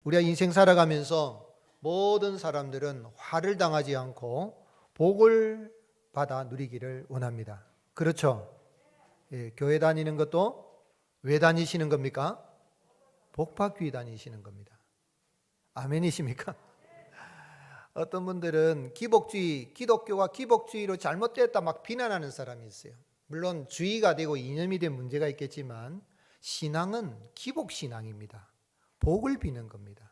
우리가 인생 살아가면서 모든 사람들은 화를 당하지 않고 복을 받아 누리기를 원합니다. 그렇죠? 예, 교회 다니는 것도 왜 다니시는 겁니까? 복 받기 위해 다니시는 겁니다. 아멘이십니까? 어떤 분들은 기복주의, 기독교가 기복주의로 잘못됐다 막 비난하는 사람이 있어요. 물론 주의가 되고 이념이 된 문제가 있겠지만 신앙은 기복신앙입니다. 복을 비는 겁니다.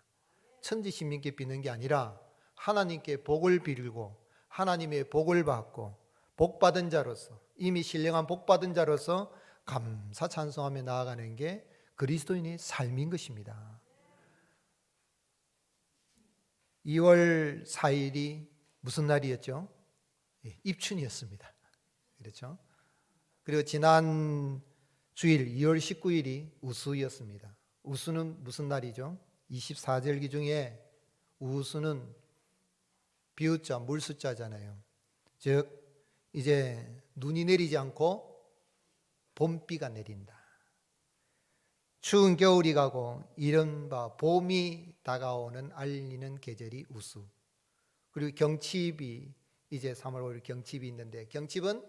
천지신민께 비는 게 아니라 하나님께 복을 빌고 하나님의 복을 받고 복받은 자로서, 이미 신령한 복받은 자로서 감사 찬송하며 나아가는 게 그리스도인의 삶인 것입니다. 2월 4일이 무슨 날이었죠? 입춘이었습니다. 그렇죠? 그리고 지난 주일 2월 19일이 우수였습니다. 우수는 무슨 날이죠? 24절기 중에 우수는 비읍자, 물숫자잖아요. 즉 이제 눈이 내리지 않고 봄비가 내린다. 추운 겨울이 가고 이른바 봄이 다가오는 알리는 계절이 우수. 그리고 경칩이 이제 3월 5일 경칩이 있는데, 경칩은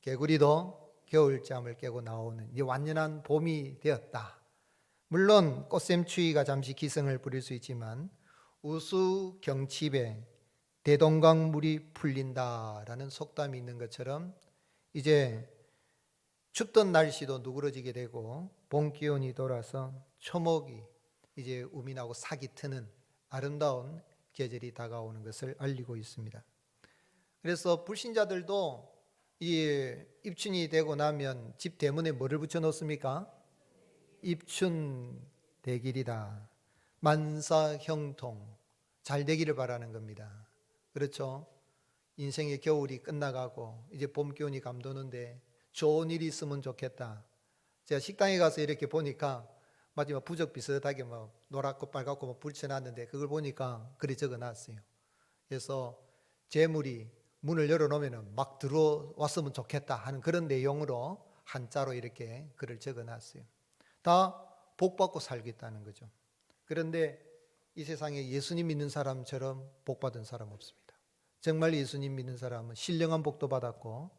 개구리도 겨울잠을 깨고 나오는 이제 완연한 봄이 되었다. 물론 꽃샘추위가 잠시 기승을 부릴 수 있지만 우수 경칩에 대동강물이 풀린다라는 속담이 있는 것처럼 이제 춥던 날씨도 누그러지게 되고 봄 기온이 돌아서 초목이 이제 우미 나고 sak이 트는 아름다운 계절이 다가오는 것을 알리고 있습니다. 그래서 불신자들도 이 입춘이 되고 나면 집 대문에 뭐를 붙여 놓습니까? 입춘 대길이다. 만사형통, 잘 되기를 바라는 겁니다. 그렇죠? 인생의 겨울이 끝나가고 이제 봄 기온이 감도는데 좋은 일이 있으면 좋겠다. 제가 식당에 가서 이렇게 보니까 마지막 부적 비슷하게 막 노랗고 빨갛고 막 붙여놨는데 그걸 보니까 글이 적어놨어요. 그래서 재물이 문을 열어놓으면 막 들어왔으면 좋겠다 하는 그런 내용으로 한자로 이렇게 글을 적어놨어요. 다 복받고 살겠다는 거죠. 그런데 이 세상에 예수님 믿는 사람처럼 복받은 사람 없습니다. 정말 예수님 믿는 사람은 신령한 복도 받았고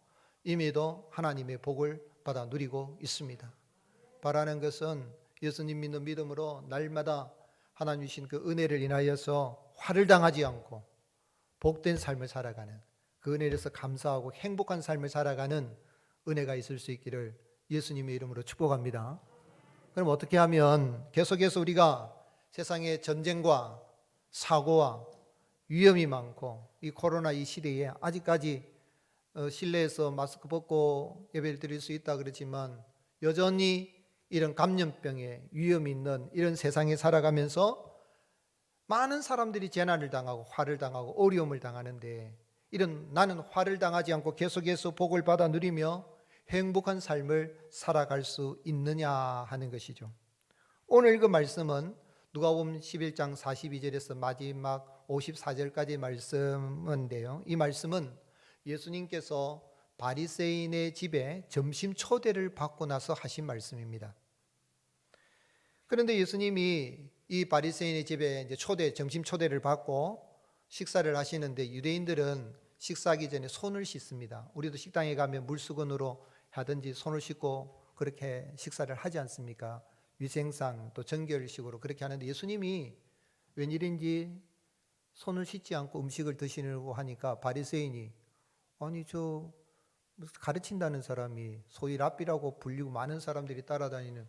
이미도 하나님의 복을 받아 누리고 있습니다. 바라는 것은 예수님 믿는 믿음으로 날마다 하나님 주신 그 은혜를 인하여서 화를 당하지 않고 복된 삶을 살아가는, 그 은혜에서 감사하고 행복한 삶을 살아가는 은혜가 있을 수 있기를 예수님의 이름으로 축복합니다. 그럼 어떻게 하면 계속해서 우리가 세상의 전쟁과 사고와 위험이 많고 이 코로나 이 시대에 아직까지 실내에서 마스크 벗고 예배를 드릴 수 있다 그렇지만 여전히 이런 감염병에 위험이 있는 이런 세상에 살아가면서 많은 사람들이 재난을 당하고 화를 당하고 어려움을 당하는데, 이런 나는 화를 당하지 않고 계속해서 복을 받아 누리며 행복한 삶을 살아갈 수 있느냐 하는 것이죠. 오늘 그 말씀은 누가복음 11장 42절에서 마지막 54절까지 말씀인데요. 이 말씀은 예수님께서 바리새인의 집에 점심 초대를 받고 나서 하신 말씀입니다. 그런데 예수님이 이 바리새인의 집에 이제 점심 초대를 받고 식사를 하시는데 유대인들은 식사하기 전에 손을 씻습니다. 우리도 식당에 가면 물수건으로 하든지 손을 씻고 그렇게 식사를 하지 않습니까? 위생상 또 정결식으로 그렇게 하는데 예수님이 웬일인지 손을 씻지 않고 음식을 드시려고 하니까 바리새인이 아니 저 가르친다는 사람이 소위 랍비라고 불리고 많은 사람들이 따라다니는,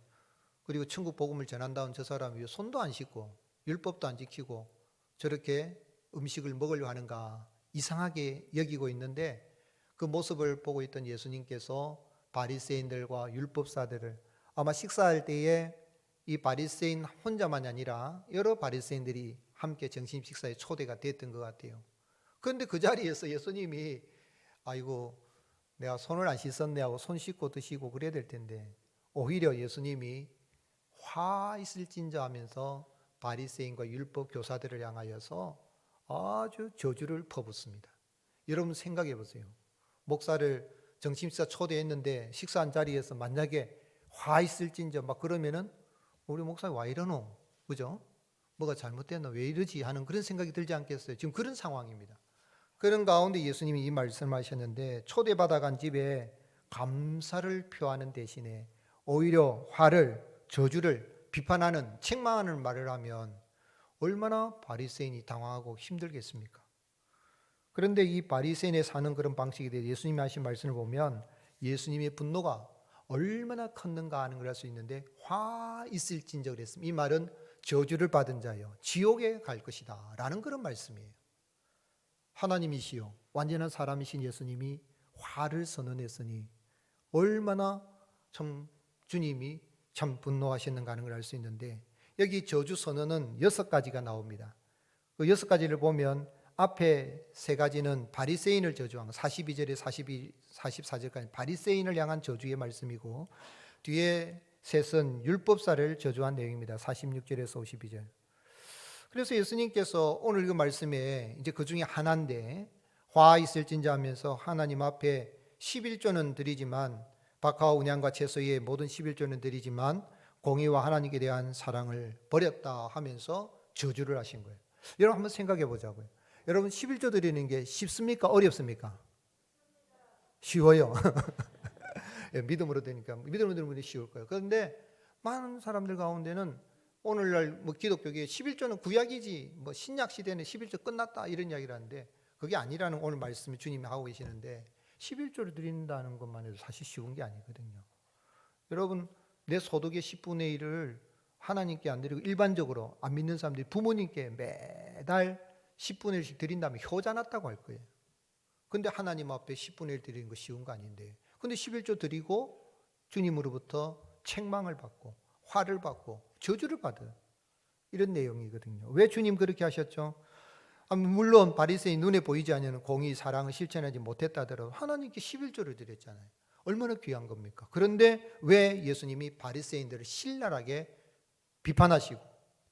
그리고 천국 복음을 전한다는 저 사람이 왜 손도 안 씻고 율법도 안 지키고 저렇게 음식을 먹으려고 하는가 이상하게 여기고 있는데, 그 모습을 보고 있던 예수님께서 바리새인들과 율법사들을, 아마 식사할 때에 이 바리새인 혼자만이 아니라 여러 바리새인들이 함께 점심 식사에 초대가 됐던 것 같아요. 그런데 그 자리에서 예수님이 아이고 내가 손을 안 씻었네 하고 손 씻고 드시고 그래야 될 텐데 오히려 예수님이 화 있을진저 하면서 바리새인과 율법 교사들을 향하여서 아주 저주를 퍼붓습니다. 여러분 생각해 보세요. 목사를 점심식사 초대했는데 식사한 자리에서 만약에 화 있을진저 막 그러면은 우리 목사님 와 이러노? 그죠? 뭐가 잘못됐나? 왜 이러지? 하는 그런 생각이 들지 않겠어요? 지금 그런 상황입니다. 그런 가운데 예수님이 이 말씀하셨는데 초대받아간 집에 감사를 표하는 대신에 오히려 화를, 저주를, 비판하는, 책망하는 말을 하면 얼마나 바리새인이 당황하고 힘들겠습니까? 그런데 이 바리새인의 사는 그런 방식에 대해 예수님이 하신 말씀을 보면 예수님의 분노가 얼마나 컸는가 하는 걸 알 수 있는데 화 있을진저 그랬습니다. 이 말은 저주를 받은 자요 지옥에 갈 것이다 라는 그런 말씀이에요. 하나님이시요 완전한 사람이신 예수님이 화를 선언했으니 얼마나 참 주님이 참 분노하셨는가 하는 걸 알 수 있는데 여기 저주 선언은 6가지가 나옵니다. 그 6가지를 보면 앞에 3가지는 바리새인을 저주한 42절에 44절까지 바리새인을 향한 저주의 말씀이고 뒤에 셋은 율법사를 저주한 내용입니다. 46절에서 52절. 그래서 예수님께서 오늘 그 말씀에 이제 그 중에 하나인데 화 있을진저 하면서 하나님 앞에 11조는 드리지만 박하와 운양과 채소의 모든 11조는 드리지만 공의와 하나님께 대한 사랑을 버렸다 하면서 저주를 하신 거예요. 여러분 한번 생각해 보자고요. 여러분 11조 드리는 게 쉽습니까? 어렵습니까? 쉬워요. 믿음으로 되니까 믿음으로 드리는 분이 쉬울 거예요. 그런데 많은 사람들 가운데는 오늘날 뭐 기독교계 11조는 구약이지 뭐 신약 시대는 11조 끝났다 이런 이야기를 하는데 그게 아니라는 오늘 말씀을 주님이 하고 계시는데 11조를 드린다는 것만 해도 사실 쉬운 게 아니거든요. 여러분 내 소득의 10분의 1을 하나님께 안 드리고 일반적으로 안 믿는 사람들이 부모님께 매달 10분의 1씩 드린다면 효자 났다고 할 거예요. 근데 하나님 앞에 10분의 1 드리는 거 쉬운 거 아닌데 근데 11조 드리고 주님으로부터 책망을 받고 화를 받고 저주를 받은 이런 내용이거든요. 왜 주님 그렇게 하셨죠? 물론 바리새인 눈에 보이지 않는 공의 사랑을 실천하지 못했다 하더라도 하나님께 11조를 드렸잖아요. 얼마나 귀한 겁니까? 그런데 왜 예수님이 바리새인들을 신랄하게 비판하시고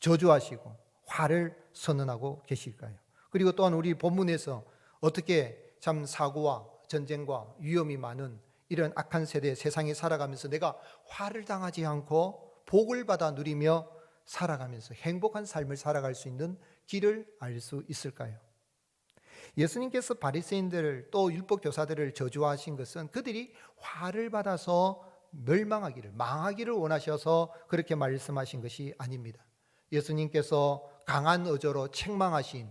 저주하시고 화를 선언하고 계실까요? 그리고 또한 우리 본문에서 어떻게 참 사고와 전쟁과 위험이 많은 이런 악한 세대 세상에 살아가면서 내가 화를 당하지 않고 복을 받아 누리며 살아가면서 행복한 삶을 살아갈 수 있는 길을 알 수 있을까요? 예수님께서 바리새인들을 또 율법 교사들을 저주하신 것은 그들이 화를 받아서 멸망하기를 망하기를 원하셔서 그렇게 말씀하신 것이 아닙니다. 예수님께서 강한 어조로 책망하신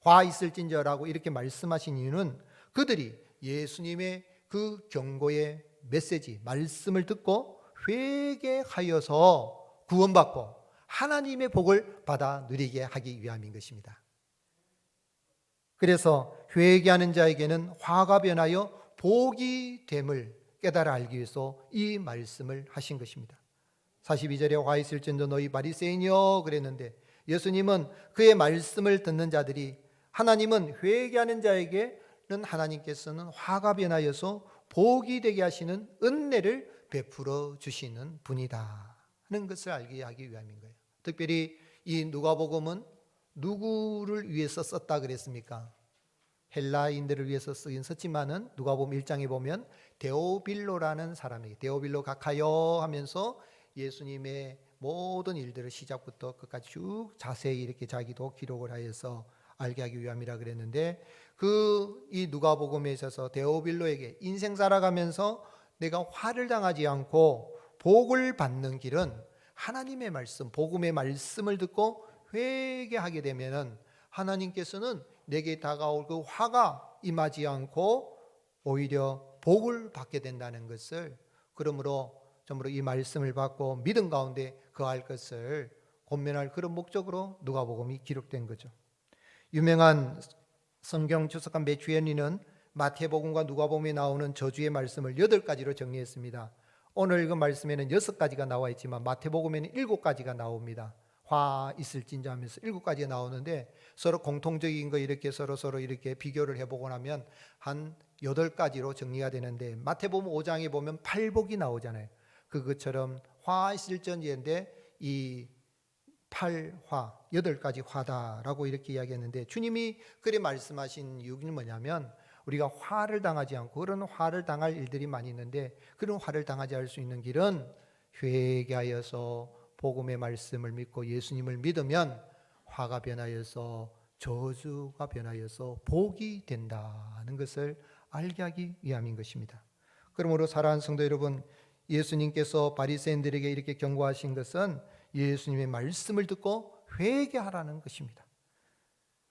화 있을진저라고 이렇게 말씀하신 이유는 그들이 예수님의 그 경고의 메시지 말씀을 듣고 회개하여서 구원받고 하나님의 복을 받아 누리게 하기 위함인 것입니다. 그래서 회개하는 자에게는 화가 변하여 복이 됨을 깨달아 알기 위해서 이 말씀을 하신 것입니다. 42절에 화 있을진저 너희 바리새인이여 그랬는데 예수님은 그의 말씀을 듣는 자들이 하나님은 회개하는 자에게는 하나님께서는 화가 변하여서 복이 되게 하시는 은혜를 베풀어 주시는 분이다 하는 것을 알게 하기 위함인 거예요. 특별히 이 누가복음은 누구를 위해서 썼다 그랬습니까? 헬라인들을 위해서 쓰긴 썼지만은 누가복음 1장에 보면 데오빌로라는 사람에게 데오빌로 각하여 하면서 예수님의 모든 일들을 시작부터 끝까지 쭉 자세히 이렇게 자기도 기록을 하여서 알게 하기 위함이라 그랬는데 이 누가복음에 있어서 데오빌로에게 인생 살아가면서 내가 화를 당하지 않고 복을 받는 길은 하나님의 말씀, 복음의 말씀을 듣고 회개하게 되면은 하나님께서는 내게 다가올 그 화가 임하지 않고 오히려 복을 받게 된다는 것을 그러므로 전부로 이 말씀을 받고 믿음 가운데 거할 것을 권면할 그런 목적으로 누가복음이 기록된 거죠. 유명한 성경 주석가 매튜 마태복음과 누가복음에 나오는 저주의 말씀을 8가지로 정리했습니다. 오늘 읽은 말씀에는 6가지가 나와 있지만 마태복음에는 7가지가 나옵니다. 화 있을진저 하면서 7가지가 나오는데 서로 공통적인 거 이렇게 서로 이렇게 비교를 해보고 나면 한 8가지로 정리가 되는데 마태복음 5장에 보면 팔복이 나오잖아요. 그것처럼 화 있을진저인데 이 8화, 8가지 화다라고 이렇게 이야기했는데 주님이 그렇게 말씀하신 이유는 뭐냐면 우리가 화를 당하지 않고 그런 화를 당할 일들이 많이 있는데 그런 화를 당하지 않을 수 있는 길은 회개하여서 복음의 말씀을 믿고 예수님을 믿으면 화가 변하여서 저주가 변하여서 복이 된다는 것을 알게 하기 위함인 것입니다. 그러므로 사랑하는 성도 여러분, 예수님께서 바리새인들에게 이렇게 경고하신 것은 예수님의 말씀을 듣고 회개하라는 것입니다.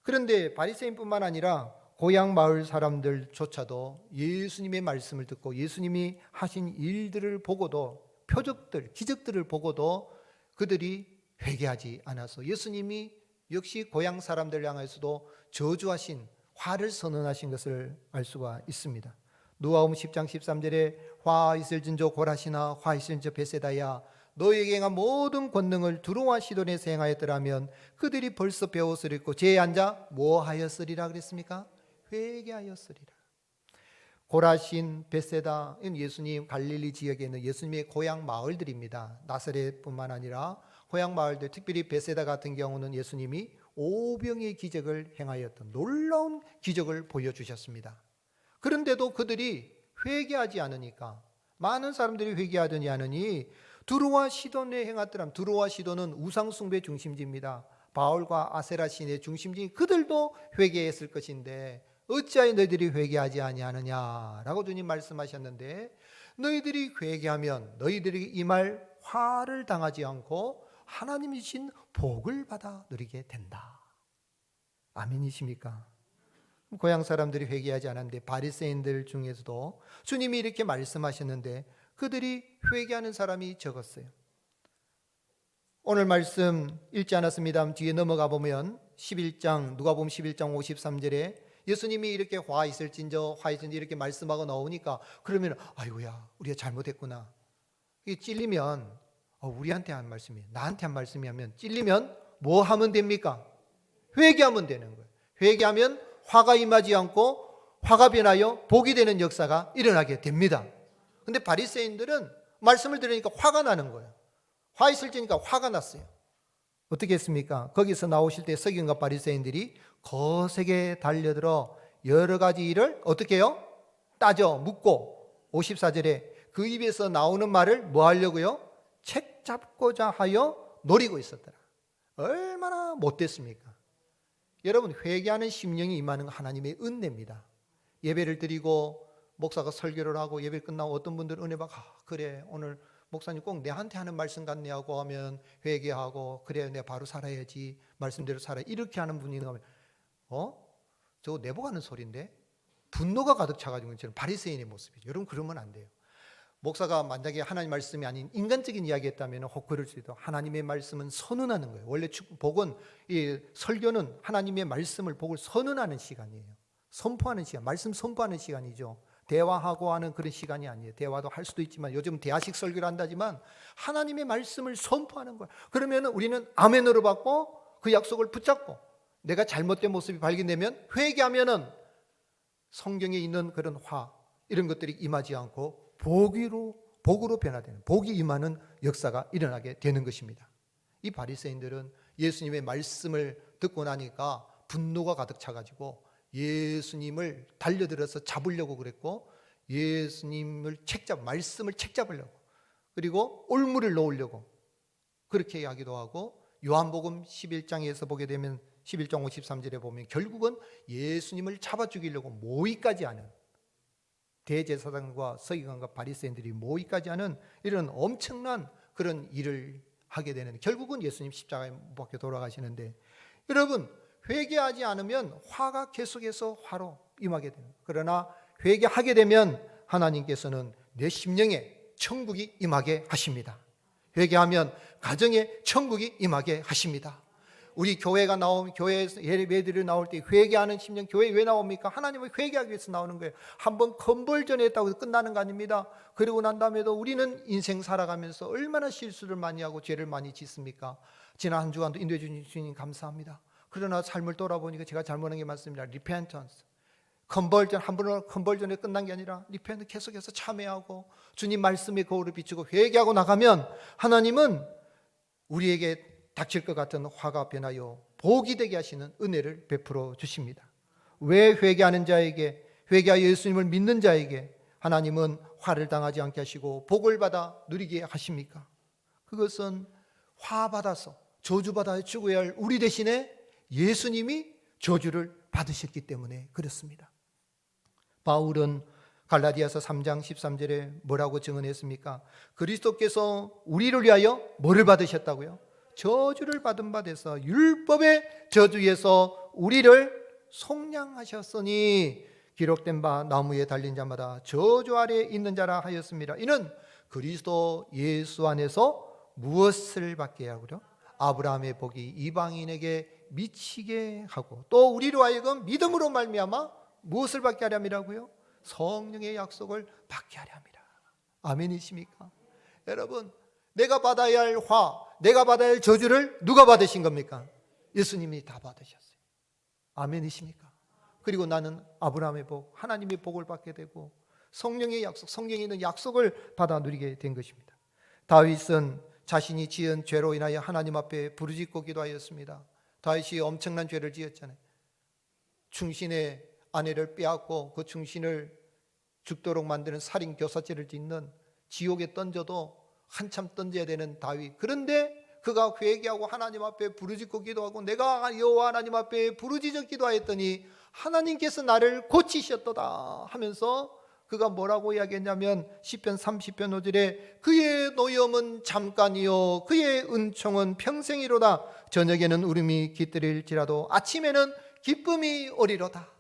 그런데 바리새인뿐만 아니라 고향 마을 사람들조차도 예수님의 말씀을 듣고 예수님이 하신 일들을 보고도, 표적들, 기적들을 보고도 그들이 회개하지 않아서 예수님이 역시 고향 사람들 향해서도 저주하신, 화를 선언하신 것을 알 수가 있습니다. 누가복음 10장 13절에 화 있을진저 고라시나 화 있을진저 베세다야, 너에게 행한 모든 권능을 두로와 시돈에서 행하였더라면 그들이 벌써 배옷을 입고 제에 앉아 뭐 하였으리라 그랬습니까? 회개하였으리라. 고라신, 베세다, 예수님 갈릴리 지역에 있는 예수님의 고향 마을들입니다. 나사렛뿐만 아니라 고향 마을들, 특별히 베세다 같은 경우는 예수님이 오병의 기적을 행하였던 놀라운 기적을 보여주셨습니다. 그런데도 그들이 회개하지 않으니까, 많은 사람들이 회개하더니 않으니 두로와 시돈에 행하더라면, 두로와 시돈은 우상숭배 중심지입니다. 바울과 아세라 신의 중심지인 그들도 회개했을 것인데 어찌하여 너희들이 회개하지 아니하느냐라고 주님 말씀하셨는데, 너희들이 회개하면 너희들이 이 말 화를 당하지 않고 하나님이 주신 복을 받아 누리게 된다. 아멘이십니까? 고향 사람들이 회개하지 않았는데 바리새인들 중에서도 주님이 이렇게 말씀하셨는데 그들이 회개하는 사람이 적었어요. 오늘 말씀 읽지 않았습니다. 뒤에 넘어가 보면 11장, 누가복음 11장 53절에 예수님이 이렇게 화 있을진저 이렇게 말씀하고 나오니까, 그러면 아이고야, 우리가 잘못했구나. 이게 찔리면 우리한테 한 말씀이에요. 나한테 한 말씀이 하면 찔리면 뭐 하면 됩니까? 회개하면 되는 거예요. 회개하면 화가 임하지 않고 화가 변하여 복이 되는 역사가 일어나게 됩니다. 근데 바리새인들은 말씀을 들으니까 화가 나는 거예요. 화 있을지니까 화가 났어요. 어떻게 했습니까? 거기서 나오실 때 서기관과 바리새인들이 거세게 달려들어 여러 가지 일을 어떻게 해요? 따져 묻고 54절에 그 입에서 나오는 말을 뭐 하려고요? 책 잡고자 하여 노리고 있었더라. 얼마나 못됐습니까? 여러분, 회개하는 심령이 임하는 하나님의 은혜입니다. 예배를 드리고 목사가 설교를 하고 예배 끝나고 어떤 분들은 은혜 받고 그래 오늘 목사님 꼭 내한테 하는 말씀 같네 하고 하면 회개하고 그래 내가 바로 살아야지, 말씀대로 살아야, 이렇게 하는 분이 있는 저거 내보가는 소리인데 분노가 가득 차가지고 저는 바리새인의 모습이죠. 여러분, 그러면 안 돼요. 목사가 만약에 하나님 말씀이 아닌 인간적인 이야기했다면 혹 그럴 수도. 하나님의 말씀은 선언하는 거예요. 원래 복은, 이 설교는 하나님의 말씀을, 복을 선언하는 시간이에요. 선포하는 시간, 말씀 선포하는 시간이죠. 대화하고 하는 그런 시간이 아니에요. 대화도 할 수도 있지만 요즘 대화식 설교를 한다지만 하나님의 말씀을 선포하는 거예요. 그러면 우리는 아멘으로 받고 그 약속을 붙잡고 내가 잘못된 모습이 발견되면 회개하면은 성경에 있는 그런 화, 이런 것들이 임하지 않고 복으로 변화되는, 복이 임하는 역사가 일어나게 되는 것입니다. 이 바리새인들은 예수님의 말씀을 듣고 나니까 분노가 가득 차가지고 예수님을 달려들어서 잡으려고 그랬고, 예수님을 말씀을 책잡으려고, 그리고 올무를 놓으려고 그렇게 하기도 하고, 요한복음 11장에서 보게 되면 11장 53절에 보면 결국은 예수님을 잡아 죽이려고 모의까지 하는, 대제사장과 서기관과 바리새인들이 모의까지 하는 이런 엄청난 그런 일을 하게 되는, 결국은 예수님 십자가에 못 박혀 돌아가시는데, 여러분, 회개하지 않으면 화가 계속해서 화로 임하게 됩니다. 그러나 회개하게 되면 하나님께서는 내 심령에 천국이 임하게 하십니다. 회개하면 가정에 천국이 임하게 하십니다. 우리 교회가 나오면, 교회에서 예배드리러 나올 때 회개하는 심령, 교회 왜 나옵니까? 하나님을 회개하기 위해서 나오는 거예요. 한번 컨버전에 했다고 해서 끝나는 거 아닙니다. 그리고 난 다음에도 우리는 인생 살아가면서 얼마나 실수를 많이 하고 죄를 많이 짓습니까? 지난 한 주간도 인도해 주신 주님 감사합니다. 그러나 삶을 돌아보니까 제가 잘못한 게 많습니다. repentance, 컨버전, 한 번으로 컨버전에 끝난 게 아니라 repent, 계속해서 참회하고 주님 말씀의 거울을 비추고 회개하고 나가면 하나님은 우리에게 닥칠 것 같은 화가 변하여 복이 되게 하시는 은혜를 베풀어 주십니다. 왜 회개하는 자에게, 회개하여 예수님을 믿는 자에게 하나님은 화를 당하지 않게 하시고 복을 받아 누리게 하십니까? 그것은 화 받아서 저주받아 죽어야 할 우리 대신에 예수님이 저주를 받으셨기 때문에 그렇습니다. 바울은 갈라디아서 3장 13절에 뭐라고 증언했습니까? 그리스도께서 우리를 위하여 뭐를 받으셨다고요? 저주를 받은 바 돼서 율법의 저주에서 우리를 속량하셨으니 기록된 바 나무에 달린 자마다 저주 아래에 있는 자라 하였습니다. 이는 그리스도 예수 안에서 무엇을 받게 하고요? 아브라함의 복이 이방인에게 미치게 하고 또 우리로 하여금 믿음으로 말미암아 무엇을 받게 하려 함이라고요? 성령의 약속을 받게 하려 함이라. 아멘이십니까? 여러분, 내가 받아야 할 내가 받아야 할 저주를 누가 받으신 겁니까? 예수님이 다 받으셨어요. 아멘이십니까? 그리고 나는 아브라함의 복, 하나님의 복을 받게 되고 성령의 약속, 성경에 있는 약속을 받아 누리게 된 것입니다. 다윗은 자신이 지은 죄로 인하여 하나님 앞에 부르짖고 기도하였습니다. 다윗이 엄청난 죄를 지었잖아요. 충신의 아내를 빼앗고 그 충신을 죽도록 만드는 살인 교사죄를 짓는, 지옥에 던져도 한참 던져야 되는 다윗. 그런데 그가 회개하고 하나님 앞에 부르짖고 기도하고 내가 여호와 하나님 앞에 부르짖어 기도하였더니 하나님께서 나를 고치셨도다 하면서 그가 뭐라고 이야기했냐면 시편 30편 5절에 그의 노염은 잠깐이요 그의 은총은 평생이로다. 저녁에는 울음이 깃들일지라도 아침에는 기쁨이 오리로다.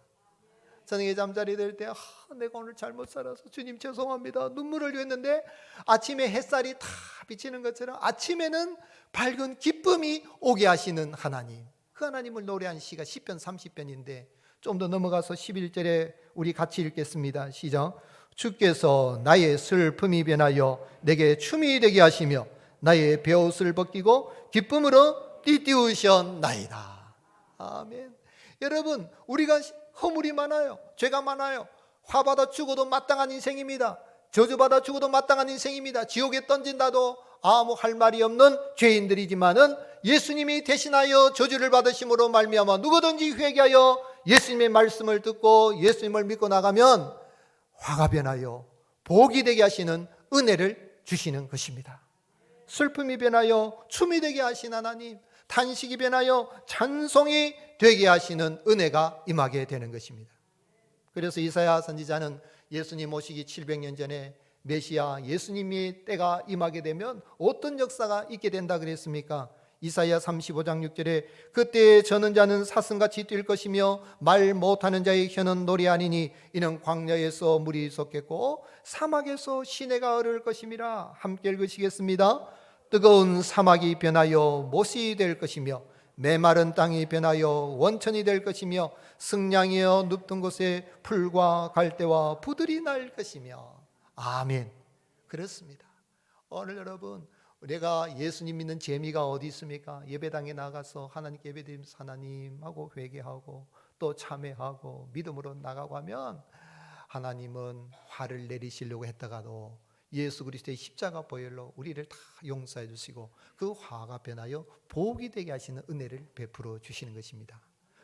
저녁에 잠자리 들 때 내가 오늘 잘못 살아서 주님 죄송합니다 눈물을 흘렸는데 아침에 햇살이 다 비치는 것처럼 아침에는 밝은 기쁨이 오게 하시는 하나님, 그 하나님을 노래한 시가 시편 30편인데 좀 더 넘어가서 11절에 우리 같이 읽겠습니다. 시작. 주께서 나의 슬픔이 변하여 내게 춤이 되게 하시며 나의 베옷을 벗기고 기쁨으로 띠띠우셨나이다. 아멘. 여러분, 우리가 허물이 많아요. 죄가 많아요. 화받아 죽어도 마땅한 인생입니다. 저주받아 죽어도 마땅한 인생입니다. 지옥에 던진다도 아무 할 말이 없는 죄인들이지만은 예수님이 대신하여 저주를 받으심으로 말미암아 누구든지 회개하여 예수님의 말씀을 듣고 예수님을 믿고 나가면 화가 변하여 복이 되게 하시는 은혜를 주시는 것입니다. 슬픔이 변하여 춤이 되게 하신 하나님, 탄식이 변하여 찬송이 되게 하시는 은혜가 임하게 되는 것입니다. 그래서 이사야 선지자는 예수님 오시기 700년 전에 메시아 예수님이 때가 임하게 되면 어떤 역사가 있게 된다 그랬습니까? 이사야 35장 6절에 그때 저는 자는 사슴같이 뛸 것이며 말 못하는 자의 혀는 노래하니니 이는 광야에서 물이 솟겠고 사막에서 시내가 흐를 것임이라. 함께 읽으시겠습니다. 뜨거운 사막이 변하여 못이 될 것이며 메마른 땅이 변하여 원천이 될 것이며 승량이여 눕던 곳에 풀과 갈대와 부들이 날 것이며. 아멘. 그렇습니다. 오늘 여러분, 내가 예수님 믿는 재미가 어디 있습니까? 예배당에 나가서 하나님께 예배드리면서 하나님하고 회개하고 또 참회하고 믿음으로 나가고 하면 하나님은 화를 내리시려고 했다가도 예수 그리스도의 십자가 보혈로 우리를 다 용서해 주시고 그 화가 변하여 복이 되게 하시는 은혜를 베풀어 주시는 것입니다.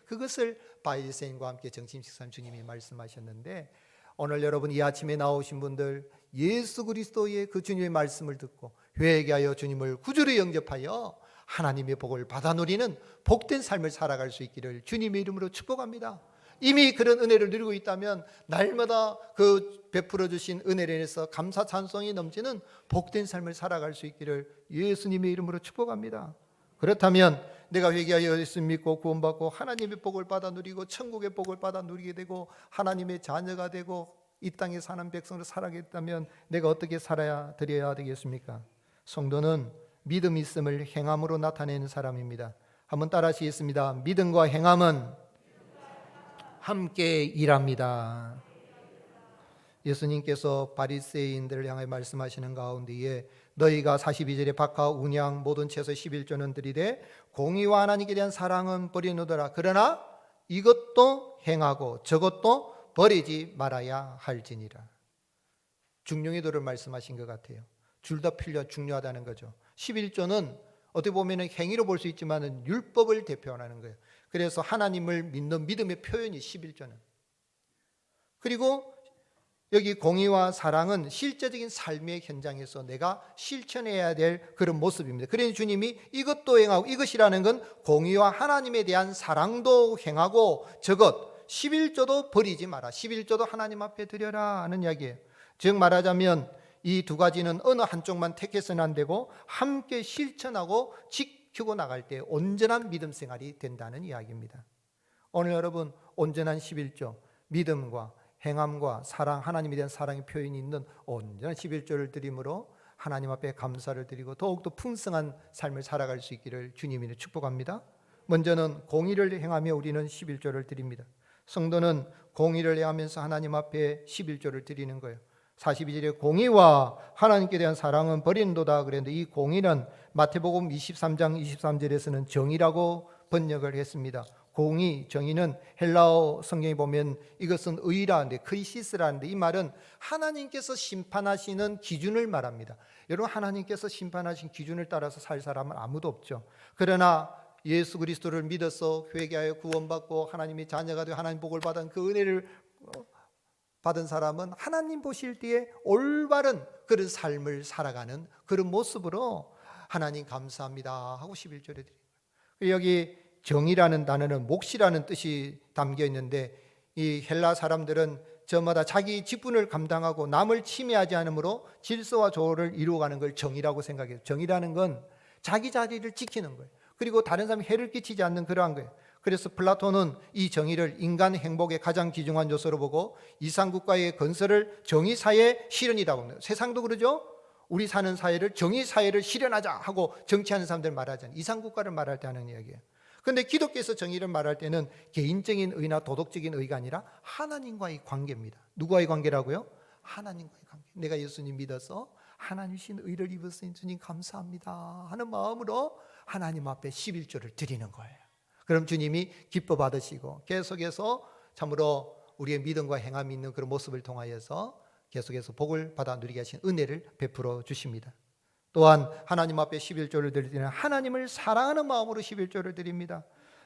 그것을 바이세인과 함께 정심 식사님 주님이 말씀하셨는데, 오늘 여러분 이 아침에 나오신 분들 예수 그리스도의 그 주님의 말씀을 듣고 회개하여 주님을 구주로 영접하여 하나님의 복을 받아 누리는 복된 삶을 살아갈 수 있기를 주님의 이름으로 축복합니다. 이미 그런 은혜를 누리고 있다면 날마다 그 베풀어 주신 은혜를 인해서 감사 찬송이 넘치는 복된 삶을 살아갈 수 있기를 예수님의 이름으로 축복합니다. 그렇다면 내가 회개하여 예수 믿고 구원받고 하나님의 복을 받아 누리고 천국의 복을 받아 누리게 되고 하나님의 자녀가 되고 이 땅에 사는 백성으로 살아가겠다면 내가 어떻게 살아야 드려야 되겠습니까? 성도는 믿음 있음을 행함으로 나타내는 사람입니다. 한번 따라 하시겠습니다. 믿음과 행함은 함께 일합니다. 예수님께서 바리새인들을 향해 말씀하시는 가운데에 너희가 42절에 박하, 운양, 모든 채소 11조는 들이되 공의와 하나님께 대한 사랑은 버리노더라. 그러나 이것도 행하고 저것도 버리지 말아야 할지니라. 중용의 도를 말씀하신 것 같아요. 둘 다 중요하다는 거죠. 11조는 어떻게 보면 행위로 볼 수 있지만 율법을 대표하는 거예요. 그래서 하나님을 믿는 믿음의 표현이 11조는. 그리고 여기 공의와 사랑은 실제적인 삶의 현장에서 내가 실천해야 될 그런 모습입니다. 그러니 주님이 이것도 행하고, 이것이라는 건 공의와 하나님에 대한 사랑도 행하고 저것 11조도 버리지 마라. 11조도 하나님 앞에 드려라 하는 이야기예요. 즉 말하자면 이 두 가지는 어느 한쪽만 택해서는 안 되고 함께 실천하고 지키고 나갈 때 온전한 믿음 생활이 된다는 이야기입니다. 오늘 여러분 온전한 11조, 믿음과 행함과 사랑, 하나님에 대한 사랑의 표현이 있는 온전한 11조를 드림으로 하나님 앞에 감사를 드리고 더욱더 풍성한 삶을 살아갈 수 있기를 주님이 축복합니다. 먼저는 공의를 행하며 우리는 11조를 드립니다. 성도는 공의를 행하면서 하나님 앞에 11조를 드리는 거예요. 42절에 공의와 하나님께 대한 사랑은 버린도다 그랬는데, 이 공의는 마태복음 23장 23절에서는 정의라고 번역을 했습니다. 공의, 정의는 헬라어 성경에 보면 이것은 의라는데, 크리시스라는데, 이 말은 하나님께서 심판하시는 기준을 말합니다. 여러분, 하나님께서 심판하신 기준을 따라서 살 사람은 아무도 없죠. 그러나 예수 그리스도를 믿어서 회개하여 구원받고 하나님의 자녀가 되어 하나님 복을 받은 그 은혜를 받은 사람은 하나님 보실 때에 올바른 그런 삶을 살아가는 그런 모습으로 하나님 감사합니다 하고 11절에 드립니다. 여기 정의라는 단어는 몫이라는 뜻이 담겨 있는데, 이 헬라 사람들은 저마다 자기 직분을 감당하고 남을 침해하지 않으므로 질서와 조화를 이루어가는 걸 정의라고 생각해요. 정의라는 건 자기 자리를 지키는 거예요. 그리고 다른 사람이 해를 끼치지 않는 그러한 거예요. 그래서 플라톤은 이 정의를 인간 행복의 가장 귀중한 요소로 보고 이상국가의 건설을 정의사의 실현이라고 합니다. 세상도 그러죠. 우리 사는 사회를 정의사회를 실현하자 하고 정치하는 사람들 말하잖아요. 이상국가를 말할 때 하는 이야기예요. 그런데 기독교에서 정의를 말할 때는 개인적인 의나 도덕적인 의가 아니라 하나님과의 관계입니다. 누구와의 관계라고요? 하나님과의 관계. 내가 예수님 믿어서 하나님신 의를 입었으니 주님 감사합니다 하는 마음으로 하나님 앞에 11조를 드리는 거예요. 그럼 주님이 기뻐 받으시고 계속해서 참으로 우리의 믿음과 행함이 있는 그런 모습을 통하여서 계속해서 복을 받아 누리게 하신 은혜를 베풀어 주십니다. 또한 하나님 앞에 11조를 드릴 때는 하나님을 사랑하는 마음으로 11조를 드립니다.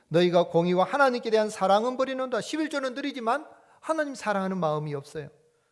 너희가 공의와 하나님께 대한 사랑은 버리는다. 11조는 드리지만 하나님 사랑하는 마음이 없어요.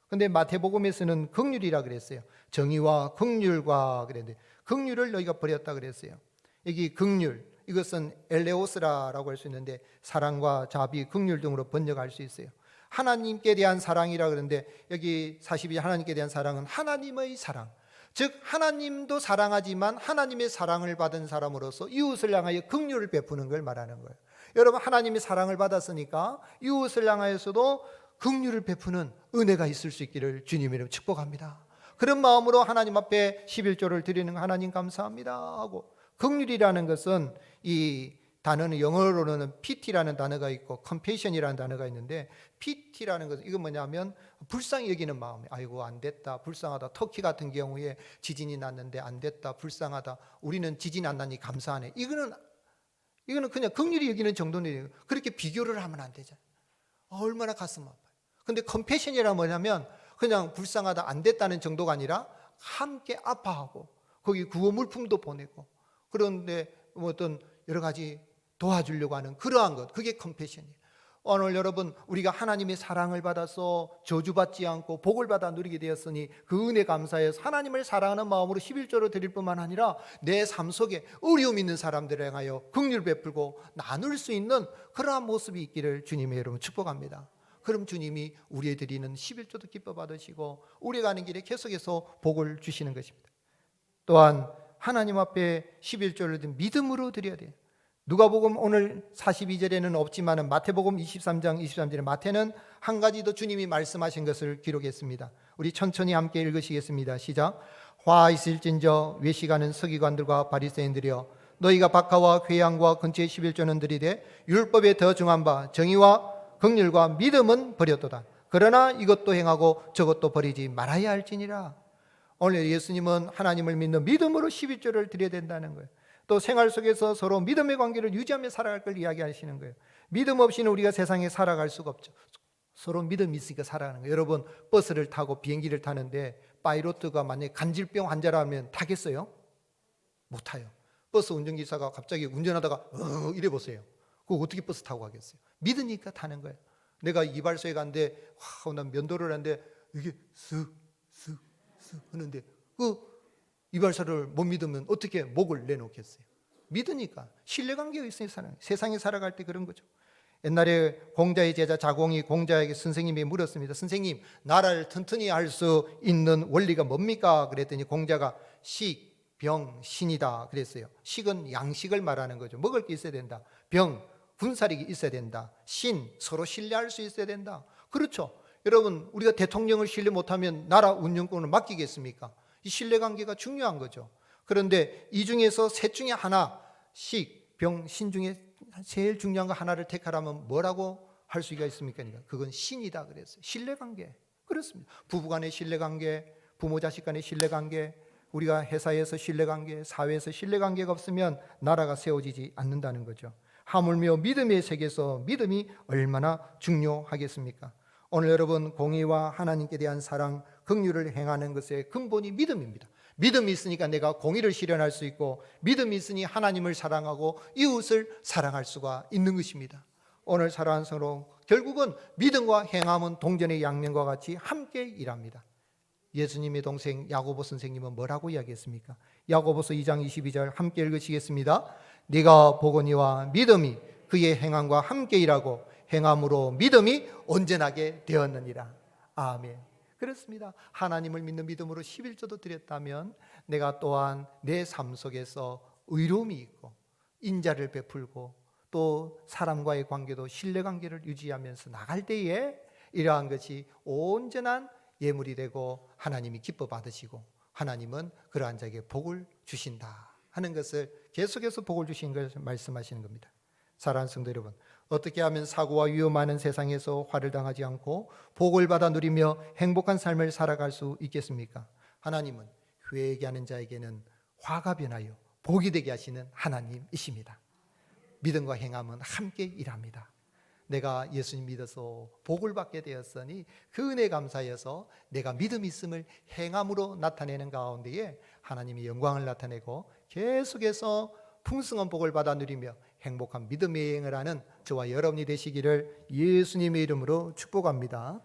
근데 마태복음에서는 긍휼이라 그랬어요. 정의와 긍휼과 그랬는데 긍휼을 너희가 버렸다 그랬어요. 여기 긍휼, 이것은 엘레오스라고 할 수 있는데 사랑과 자비, 긍휼 등으로 번역할 수 있어요. 하나님께 대한 사랑이라 그러는데 여기 42 하나님께 대한 사랑은 하나님의 사랑, 즉 하나님도 사랑하지만 하나님의 사랑을 받은 사람으로서 이웃을 향하여 긍휼을 베푸는 걸 말하는 거예요. 여러분, 하나님의 사랑을 받았으니까 이웃을 향하여서도 긍휼을 베푸는 은혜가 있을 수 있기를 주님의 이름으로 축복합니다. 그런 마음으로 하나님 앞에 11조를 드리는 하나님 감사합니다 하고, 긍휼이라는 것은 이 단어는 영어로는 PT라는 단어가 있고 compassion이라는 단어가 있는데, PT라는 것은 이건 뭐냐면 불쌍히 여기는 마음이에요. 아이고 안 됐다, 불쌍하다. 터키 같은 경우에 지진이 났는데 안 됐다, 불쌍하다. 우리는 지진이 안 나니 감사하네. 이거는 그냥 긍휼히 여기는 정도는, 그렇게 비교를 하면 안 되잖아요. 얼마나 가슴 아파요. 근데 compassion이란 뭐냐면 그냥 불쌍하다, 안 됐다는 정도가 아니라 함께 아파하고 거기 구호 물품도 보내고, 그런데 뭐 어떤 여러 가지 도와주려고 하는 그러한 것, 그게 컴패션이에요. 오늘 여러분, 우리가 하나님의 사랑을 받아서 저주받지 않고 복을 받아 누리게 되었으니 그 은혜 감사해서 하나님을 사랑하는 마음으로 11조를 드릴 뿐만 아니라 내 삶 속에 어려움 있는 사람들에 향하여 긍휼 베풀고 나눌 수 있는 그러한 모습이 있기를 주님의 이름으로 축복합니다. 그럼 주님이 우리에 드리는 11조도 기뻐 받으시고 우리가 가는 길에 계속해서 복을 주시는 것입니다. 또한 하나님 앞에 11조를 믿음으로 드려야 돼요. 누가복음 오늘 42절에는 없지만 마태복음 23장 23절에 마태는 한 가지 더 주님이 말씀하신 것을 기록했습니다. 우리 천천히 함께 읽으시겠습니다. 시작. 화 있을진저 외식하는 서기관들과 바리새인들이여, 너희가 박하와 회양과 근처의 11조는 드리되 율법에 더 중한 바 정의와 긍휼과 믿음은 버렸도다. 그러나 이것도 행하고 저것도 버리지 말아야 할지니라. 오늘 예수님은 하나님을 믿는 믿음으로 11조를 드려야 된다는 거예요. 또 생활 속에서 서로 믿음의 관계를 유지하며 살아갈 걸 이야기하시는 거예요. 믿음 없이는 우리가 세상에 살아갈 수가 없죠. 서로 믿음이 있으니까 살아가는 거예요. 여러분, 버스를 타고 비행기를 타는데 파이로트가 만약에 간질병 환자라면 타겠어요? 못 타요. 버스 운전기사가 갑자기 운전하다가 이래 보세요. 그거 어떻게 버스 타고 가겠어요? 믿으니까 타는 거예요. 내가 이발소에 갔는데 난 면도를 하는데 이게 쓱쓱쓱 하는데 그 이발사를 못 믿으면 어떻게 목을 내놓겠어요? 믿으니까 신뢰관계가 있어요. 세상에 살아갈 때 그런 거죠. 옛날에 공자의 제자 자공이 공자에게 선생님이 물었습니다. 선생님, 나라를 튼튼히 할 수 있는 원리가 뭡니까? 그랬더니 공자가 식, 병, 신이다 그랬어요. 식은 양식을 말하는 거죠. 먹을 게 있어야 된다. 병, 군사력이 있어야 된다. 신, 서로 신뢰할 수 있어야 된다. 그렇죠. 여러분, 우리가 대통령을 신뢰 못하면 나라 운영권을 맡기겠습니까? 이 신뢰관계가 중요한 거죠. 그런데 이 중에서 셋 중에 하나, 식, 병, 신 중에 제일 중요한 거 하나를 택하라면 뭐라고 할 수가 있습니까? 그건 신이다 그랬어요. 신뢰관계. 그렇습니다. 부부간의 신뢰관계, 부모 자식 간의 신뢰관계, 우리가 회사에서 신뢰관계, 사회에서 신뢰관계가 없으면 나라가 세워지지 않는다는 거죠. 하물며 믿음의 세계에서 믿음이 얼마나 중요하겠습니까? 오늘 여러분 공의와 하나님께 대한 사랑, 긍휼을 행하는 것의 근본이 믿음입니다. 믿음이 있으니까 내가 공의를 실현할 수 있고 믿음이 있으니 하나님을 사랑하고 이웃을 사랑할 수가 있는 것입니다. 오늘 사랑하는 성도, 결국은 믿음과 행함은 동전의 양면과 같이 함께 일합니다. 예수님의 동생 야고보 선생님은 뭐라고 이야기했습니까? 야고보서 2장 22절 함께 읽으시겠습니다. 네가 보거니와 믿음이 그의 행함과 함께 일하고 행함으로 믿음이 온전하게 되었느니라. 아멘. 그렇습니다. 하나님을 믿는 믿음으로 11조도 드렸다면 내가 또한 내 삶 속에서 의로움이 있고 인자를 베풀고 또 사람과의 관계도 신뢰관계를 유지하면서 나갈 때에 이러한 것이 온전한 예물이 되고 하나님이 기뻐 받으시고 하나님은 그러한 자에게 복을 주신다 하는 것을 계속해서 복을 주신 것을 말씀하시는 겁니다. 사랑하는 성도 여러분, 어떻게 하면 사고와 위험 많은 세상에서 화를 당하지 않고 복을 받아 누리며 행복한 삶을 살아갈 수 있겠습니까? 하나님은 회개하는 자에게는 화가 변하여 복이 되게 하시는 하나님이십니다. 믿음과 행함은 함께 일합니다. 내가 예수님 믿어서 복을 받게 되었으니 그 은혜 감사해서 내가 믿음이 있음을 행함으로 나타내는 가운데에 하나님이 영광을 나타내고 계속해서 풍성한 복을 받아 누리며 행복한 믿음의 여행을 하는 저와 여러분이 되시기를 예수님의 이름으로 축복합니다.